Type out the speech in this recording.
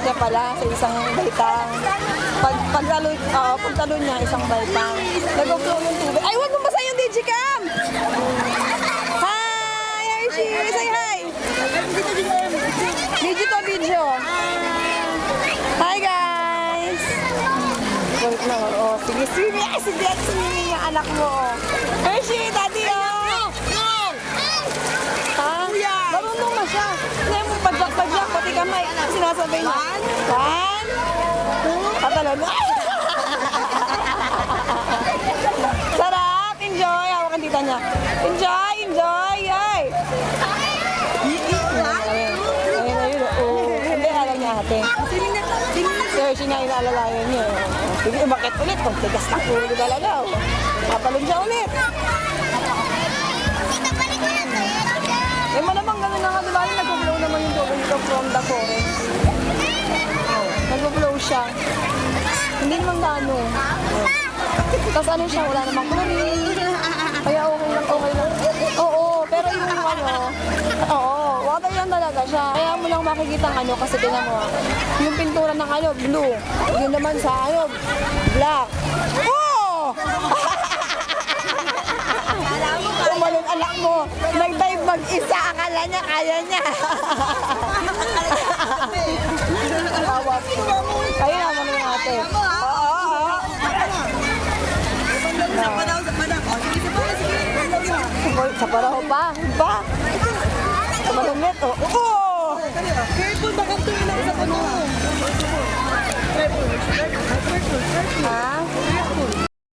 niya pala sa isang baitang. Pagtalo niya, isang baitang. Nag-flow ng tubig. Ay, wag mo basa yung digicam! Hi, Hershey! Say hi! Video. Hi, guys! Wait lang, oh. Sige, swimming! Ay, si Dian, swimming yung anak mo, oh. Hershey, daddy, oh! Ha? Marunong na siya. Hindi mo padyak, pati kamay. Sinasabay niya. One, two, patalon. Sarap! Enjoy! Hawakan tita niya. Enjoy! Ay! Ayun. Oh. Hindi, alam niya ate. Sir, siya nga inaalalayan niya. Sige, umakit ulit. Kung tigas na ulo talaga. Papalon siya ulit. Eh, malamang ganun na nga, diba? Nag-flow naman yung tubig dito from the forest. Nag-flow siya. Hindi naman gano. Tapos ano siya, wala namang chlorine. Kaya okay lang. Oo, pero yung water lang talaga siya. Kaya mo lang makikita ang ano, kasi tinan mo, yung pintura ng ano, blue. Yun naman sa ano, black. Oh! Tumalon anak mo, nag-dive mag-isa, akala niya, kaya niya. Ayun naman yung ate. Sa paraho pa. Tumalungit, oh. Careful, baka tumulong sa ano. Ha?